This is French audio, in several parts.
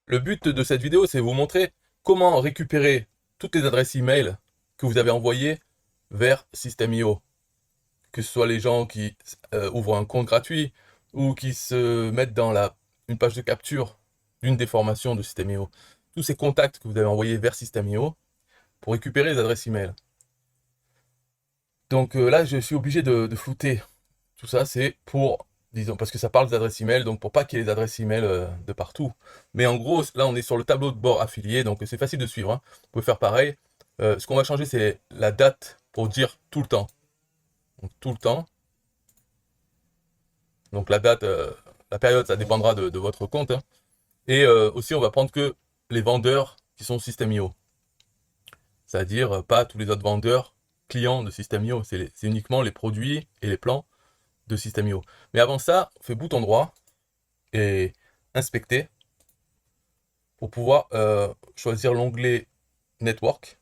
Le but de cette vidéo, c'est vous montrer comment récupérer toutes les adresses email que vous avez envoyées vers System.io. Que ce soit les gens qui ouvrent un compte gratuit ou qui se mettent dans une page de capture d'une des formations de System.io. Tous ces contacts que vous avez envoyés vers System.io pour récupérer les adresses email. Donc là, je suis obligé de flouter tout ça, c'est pour, disons, parce que ça parle des adresses email, donc pour pas qu'il y ait les adresses email de partout. Mais en gros, là, on est sur le tableau de bord affilié, donc c'est facile de suivre, hein. Vous pouvez faire pareil. Ce qu'on va changer, c'est la date pour dire tout le temps. Donc tout le temps. Donc la date, la période, ça dépendra de votre compte, hein. Et aussi, on va prendre que les vendeurs qui sont System.io. C'est-à-dire pas tous les autres vendeurs clients de System.io. C'est uniquement les produits et les plans de System.io. Mais avant ça, on fait bouton droit et inspecter pour pouvoir choisir l'onglet Network.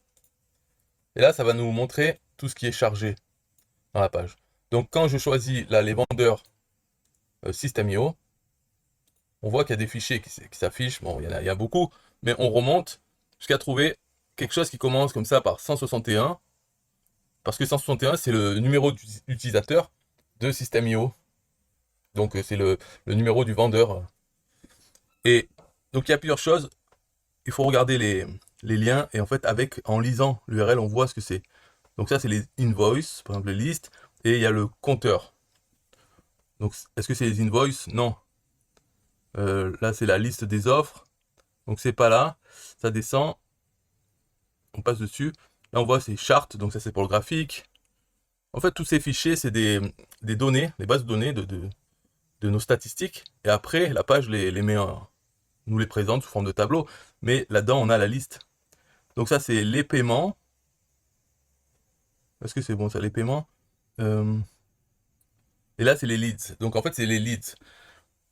Et là, ça va nous montrer tout ce qui est chargé dans la page. Donc quand je choisis là les vendeurs System.io, on voit qu'il y a des fichiers qui s'affichent. Bon, il y a beaucoup, mais on remonte jusqu'à trouver quelque chose qui commence comme ça par 161, parce que 161, c'est le numéro d'utilisateur de System.io. Donc c'est le numéro du vendeur. Et donc il y a plusieurs choses. Il faut regarder les liens, et en fait, en lisant l'URL, on voit ce que c'est. Donc ça, c'est les invoices, par exemple les listes, et il y a le compteur. Donc est-ce que c'est les invoices? Non. Là, c'est la liste des offres. Donc c'est pas là. Ça descend. On passe dessus. Là, on voit c'est chart, donc ça c'est pour le graphique. En fait, tous ces fichiers, c'est des données, des bases de données de nos statistiques. Et après, la page nous les présente sous forme de tableau. Mais là-dedans, on a la liste. Donc ça, c'est les paiements. Est-ce que c'est bon ça, les paiements? Euh, Et là, c'est les leads. Donc en fait, c'est les leads.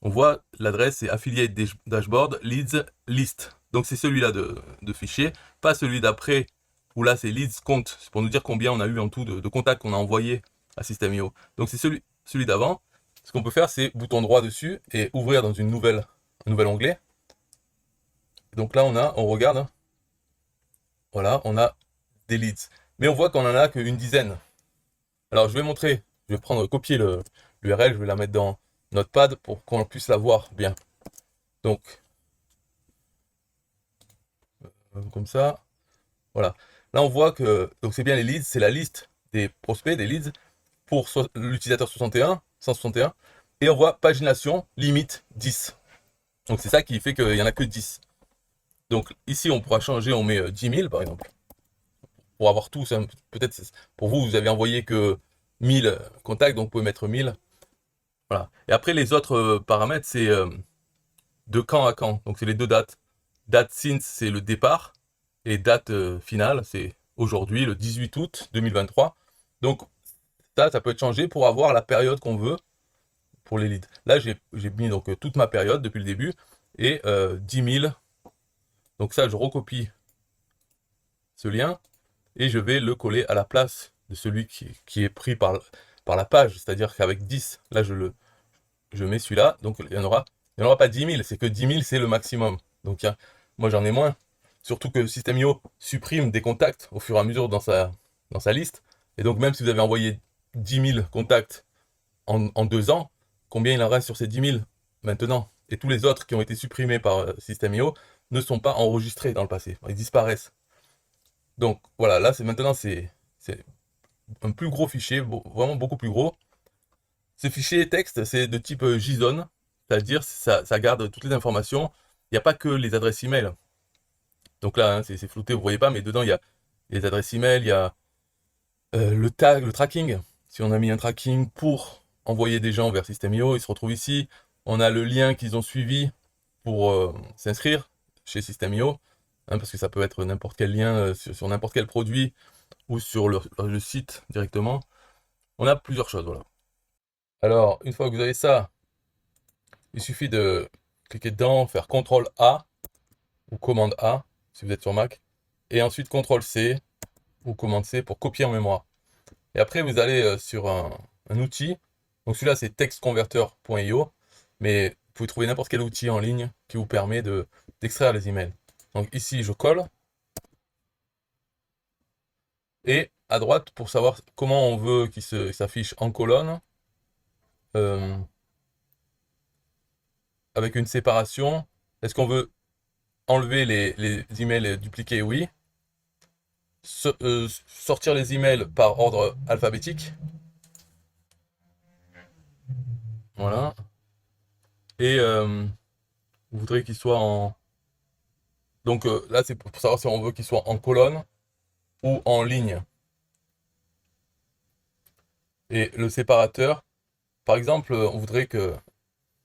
On voit l'adresse, c'est affiliate dashboard, leads, list. Donc c'est celui-là de fichier, pas celui d'après, où là, c'est leads compte. C'est pour nous dire combien on a eu en tout de contacts qu'on a envoyés à System.io. Donc c'est celui d'avant. Ce qu'on peut faire, c'est bouton droit dessus et ouvrir dans un nouvel onglet. Donc là, on regarde, hein. Voilà, on a des leads. Mais on voit qu'on en a qu'une dizaine. Alors je vais montrer, je vais copier l'URL, je vais la mettre dans Notepad pour qu'on puisse la voir bien. Donc, comme ça, voilà. Là on voit que donc c'est bien les leads, c'est la liste des prospects, des leads, pour l'utilisateur 161, et on voit pagination, limite 10. Donc c'est ça qui fait qu'il n'y en a que 10. Donc ici on pourra changer, on met 10 000 par exemple, pour avoir tous, hein. Peut-être pour vous, vous avez envoyé que 1000 contacts, donc vous pouvez mettre 1000. Voilà. Et après, les autres paramètres, c'est de quand à quand. Donc, c'est les deux dates. Date since, c'est le départ. Et date finale, c'est aujourd'hui, le 18 août 2023. Donc, ça peut être changé pour avoir la période qu'on veut pour les leads. Là, j'ai mis donc toute ma période depuis le début et 10 000. Donc, ça, je recopie ce lien et je vais le coller à la place de celui qui est pris par la page. C'est-à-dire qu'avec 10, là, je mets celui-là, donc il n'y en aura pas 10 000, c'est que 10 000 c'est le maximum. Donc moi j'en ai moins. Surtout que System.io supprime des contacts au fur et à mesure dans sa liste. Et donc même si vous avez envoyé 10 000 contacts en 2 ans, combien il en reste sur ces 10 000 maintenant? Et tous les autres qui ont été supprimés par System.io ne sont pas enregistrés dans le passé, ils disparaissent. Donc voilà, là maintenant c'est un plus gros fichier, vraiment beaucoup plus gros. Ce fichier texte, c'est de type JSON, c'est-à-dire ça garde toutes les informations. Il n'y a pas que les adresses email. Donc là, hein, c'est flouté, vous ne voyez pas, mais dedans, il y a les adresses email, il y a le tracking. Si on a mis un tracking pour envoyer des gens vers System.io, ils se retrouvent ici. On a le lien qu'ils ont suivi pour s'inscrire chez System.io, hein, parce que ça peut être n'importe quel lien sur n'importe quel produit ou sur le site directement. On a plusieurs choses, voilà. Alors, une fois que vous avez ça, il suffit de cliquer dedans, faire CTRL A ou commande A si vous êtes sur Mac, et ensuite CTRL C ou commande C pour copier en mémoire. Et après, vous allez sur un outil. Donc celui-là, c'est textconverter.io, mais vous pouvez trouver n'importe quel outil en ligne qui vous permet d'extraire les emails. Donc ici, je colle. Et à droite, pour savoir comment on veut qu'il s'affiche en colonne, euh, avec une séparation, est-ce qu'on veut enlever les emails dupliqués? Oui. Sortir les emails par ordre alphabétique. Voilà. Et vous voudrez qu'il soit en... Donc là, c'est pour savoir si on veut qu'il soit en colonne ou en ligne. Et le séparateur, par exemple, on voudrait que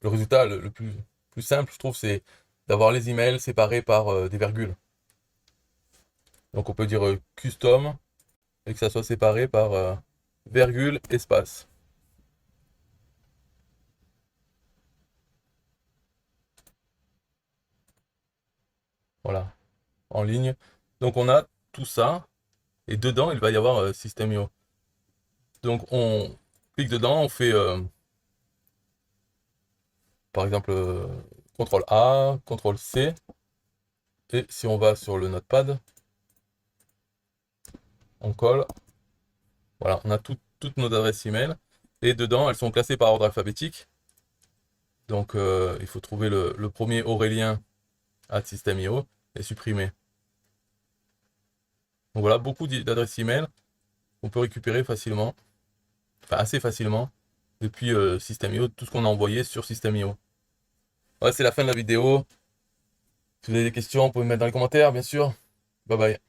le résultat le plus simple, je trouve, c'est d'avoir les emails séparés par des virgules. Donc on peut dire custom et que ça soit séparé par virgule, espace. Voilà, en ligne. Donc on a tout ça, et dedans il va y avoir System.io. Donc on clique dedans, on fait par exemple CTRL A, CTRL C, et si on va sur le notepad, on colle. Voilà, on a toutes nos adresses email, et dedans elles sont classées par ordre alphabétique. Donc il faut trouver le premier Aurélien @System.io et supprimer. Donc voilà, beaucoup d'adresses email qu'on peut récupérer facilement, enfin assez facilement, depuis System.io, tout ce qu'on a envoyé sur System.io. Ouais, c'est la fin de la vidéo. Si vous avez des questions, vous pouvez me mettre dans les commentaires, bien sûr. Bye bye.